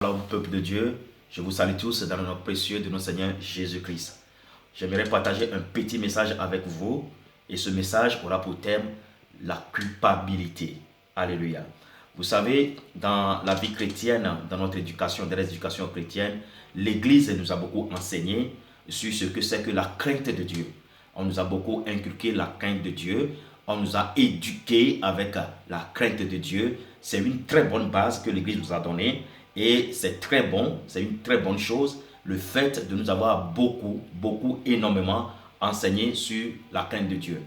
Shalom, peuple de Dieu, je vous salue tous dans le nom précieux de notre Seigneur Jésus-Christ. J'aimerais partager un petit message avec vous et ce message aura pour thème la culpabilité. Alléluia. Vous savez, dans la vie chrétienne, dans notre éducation, dans l'éducation chrétienne, l'Église nous a beaucoup enseigné sur ce que c'est que la crainte de Dieu. On nous a beaucoup inculqué la crainte de Dieu. On nous a éduqués avec la crainte de Dieu. C'est une très bonne base que l'Église nous a donnée. Et c'est très bon, c'est une très bonne chose, le fait de nous avoir énormément enseigné sur la crainte de Dieu.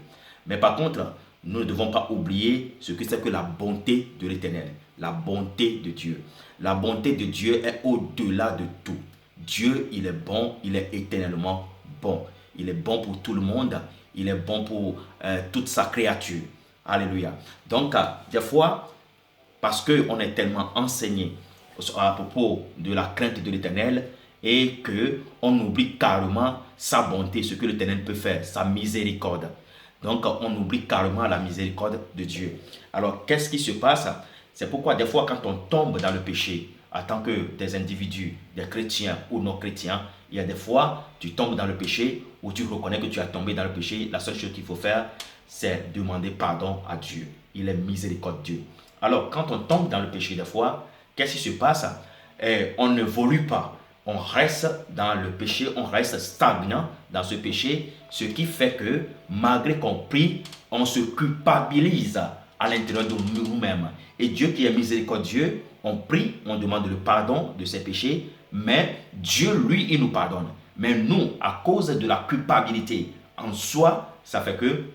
Mais par contre, nous ne devons pas oublier ce que c'est que la bonté de l'Éternel, la bonté de Dieu. La bonté de Dieu est au-delà de tout. Dieu, il est bon, il est éternellement bon. Il est bon pour tout le monde, il est bon pour toute sa créature. Alléluia. Donc, des fois, parce qu'on est tellement enseigné à propos de la crainte de l'Éternel et qu'on oublie carrément sa bonté, ce que l'Éternel peut faire, sa miséricorde. Donc on oublie carrément la miséricorde de Dieu. Alors qu'est-ce qui se passe? C'est pourquoi des fois quand on tombe dans le péché, en tant que des individus, des chrétiens ou non chrétiens, il y a des fois tu tombes dans le péché ou tu reconnais que tu as tombé dans le péché. La seule chose qu'il faut faire, c'est demander pardon à Dieu. Il est miséricordieux. Alors quand on tombe dans le péché des fois, qu'est-ce qui se passe? On n'évolue pas. On reste dans le péché, on reste stagnant dans ce péché, ce qui fait que, malgré qu'on prie, on se culpabilise à l'intérieur de nous-mêmes. Et Dieu qui est miséricordieux, on prie, on demande le pardon de ses péchés, mais Dieu, lui, il nous pardonne. Mais nous, à cause de la culpabilité en soi, ça fait que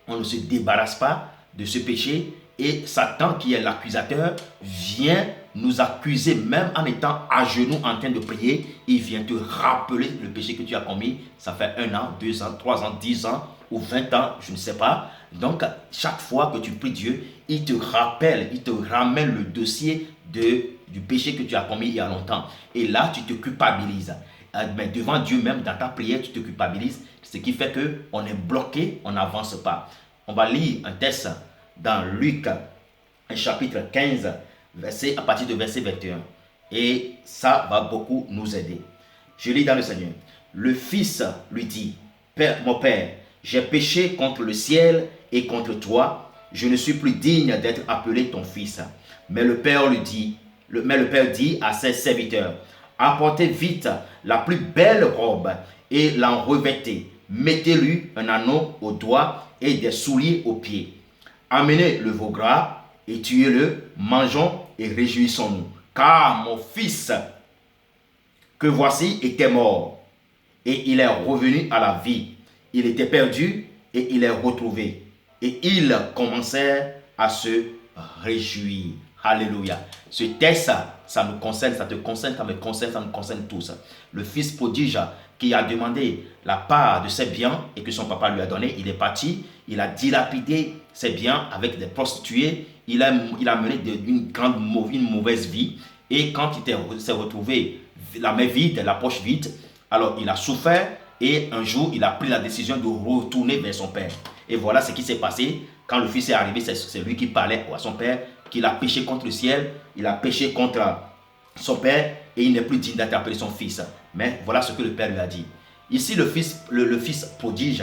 on ne se débarrasse pas de ce péché et Satan, qui est l'accusateur, vient nous accuser même en étant à genoux en train de prier. Il vient te rappeler le péché que tu as commis. Ça fait 1 an, 2 ans, 3 ans, 10 ans ou 20 ans, je ne sais pas. Donc, chaque fois que tu pries Dieu, il te rappelle, il te ramène le dossier du péché que tu as commis il y a longtemps. Et là, tu te culpabilises. Mais devant Dieu même, dans ta prière, tu te culpabilises. Ce qui fait qu'on est bloqué, on n'avance pas. On va lire un texte dans Luc, chapitre 15, à partir de verset 21. Et ça va beaucoup nous aider. Je lis dans le Seigneur. Le fils lui dit, mon père, j'ai péché contre le ciel et contre toi. Je ne suis plus digne d'être appelé ton fils. Mais le père dit à ses serviteurs, apportez vite la plus belle robe et l'en revêtez. Mettez-lui un anneau au doigt et des souliers aux pieds. Amenez le veau gras et tuez-le, mangeons et réjouissons-nous. Car mon fils que voici était mort et il est revenu à la vie. Il était perdu et il est retrouvé. Et ils commencèrent à se réjouir. Alléluia. Ce texte, ça nous concerne, ça te concerne, ça me concerne, ça nous concerne tous. Le fils prodige qui a demandé la part de ses biens et que son papa lui a donné, il est parti, il a dilapidé ses biens avec des prostituées, il a mené une mauvaise vie et quand il s'est retrouvé la main vide, la poche vide, alors il a souffert et un jour il a pris la décision de retourner vers son père. Et voilà ce qui s'est passé. Quand le fils est arrivé, c'est lui qui parlait à son père, qu'il a péché contre le ciel, il a péché contre son père et il n'est plus digne d'être appelé son fils. Mais voilà ce que le père lui a dit. Ici, le fils prodigue,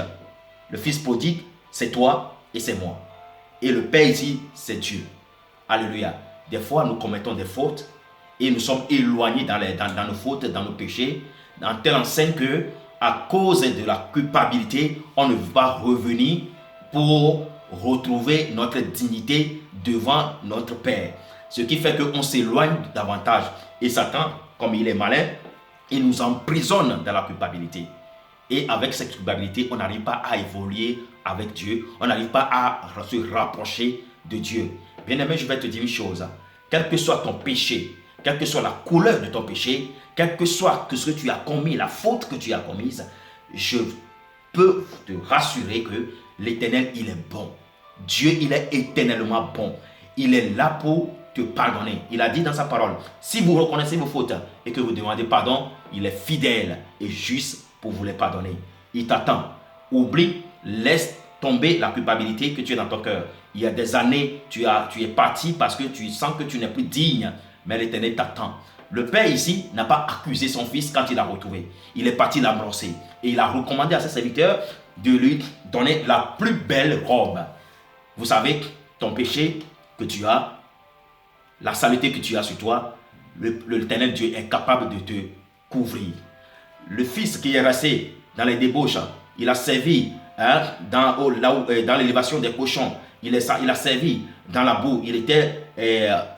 c'est toi et c'est moi. Et le père dit, c'est Dieu. Alléluia. Des fois, nous commettons des fautes et nous sommes éloignés dans nos fautes, dans nos péchés, en telle enseigne que, à cause de la culpabilité, on ne veut pas revenir pour retrouver notre dignité devant notre Père. Ce qui fait qu'on s'éloigne davantage. Et Satan, comme il est malin, il nous emprisonne dans la culpabilité. Et avec cette culpabilité, on n'arrive pas à évoluer avec Dieu. On n'arrive pas à se rapprocher de Dieu. Bien-aimé, je vais te dire une chose. Quel que soit ton péché, quelle que soit la couleur de ton péché, quel que soit ce que tu as commis, la faute que tu as commise, je peux te rassurer que l'Éternel, il est bon. Dieu, il est éternellement bon. Il est là pour te pardonner. Il a dit dans sa parole, si vous reconnaissez vos fautes et que vous demandez pardon, il est fidèle et juste pour vous les pardonner. Il t'attend. Oublie, laisse tomber la culpabilité que tu as dans ton cœur. Il y a des années, tu es parti parce que tu sens que tu n'es plus digne, mais l'Éternel t'attend. Le père ici n'a pas accusé son fils quand il l'a retrouvé. Il est parti l'embrasser. Et il a recommandé à ses serviteurs de lui donner la plus belle robe. Vous savez, ton péché que tu as, la saleté que tu as sur toi, l'Éternel Dieu est capable de te couvrir. Le fils qui est resté dans les débauches, il a servi dans l'élévation des cochons, il a servi dans la boue, il était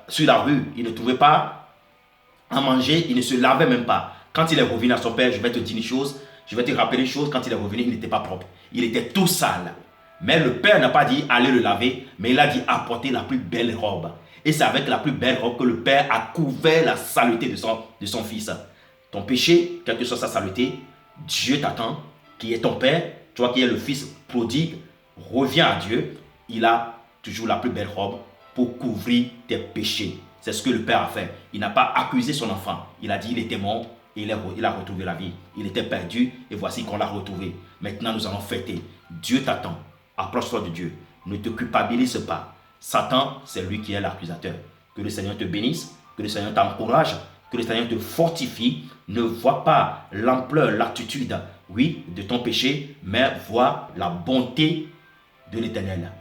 sur la rue, il ne trouvait pas à manger, il ne se lavait même pas. Quand il est revenu à son père, je vais te dire une chose, je vais te rappeler une chose, quand il est revenu, il n'était pas propre, il était tout sale. Mais le père n'a pas dit allez le laver, mais il a dit apportez la plus belle robe. Et c'est avec la plus belle robe que le père a couvert la saleté de son fils. Ton péché, quelle que soit sa saleté, Dieu t'attend, qui est ton père, toi qui es le fils prodigue, reviens à Dieu. Il a toujours la plus belle robe pour couvrir tes péchés. C'est ce que le père a fait. Il n'a pas accusé son enfant. Il a dit il était mort et il a retrouvé la vie. Il était perdu et voici qu'on l'a retrouvé. Maintenant nous allons fêter. Dieu t'attend. Approche-toi de Dieu. Ne te culpabilise pas. Satan, c'est lui qui est l'accusateur. Que le Seigneur te bénisse, que le Seigneur t'encourage, que le Seigneur te fortifie. Ne vois pas l'ampleur, l'attitude, oui, de ton péché, mais vois la bonté de l'Éternel.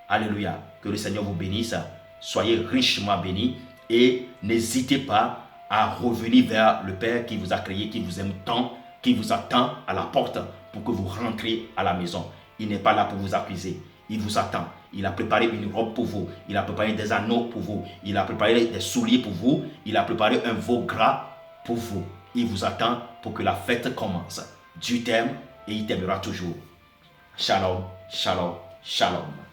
Alléluia. Que le Seigneur vous bénisse. Soyez richement bénis et n'hésitez pas à revenir vers le Père qui vous a créé, qui vous aime tant, qui vous attend à la porte pour que vous rentriez à la maison. Il n'est pas là pour vous accuser. Il vous attend. Il a préparé une robe pour vous. Il a préparé des anneaux pour vous. Il a préparé des souliers pour vous. Il a préparé un veau gras pour vous. Il vous attend pour que la fête commence. Dieu t'aime et il t'aimera toujours. Shalom, shalom, shalom.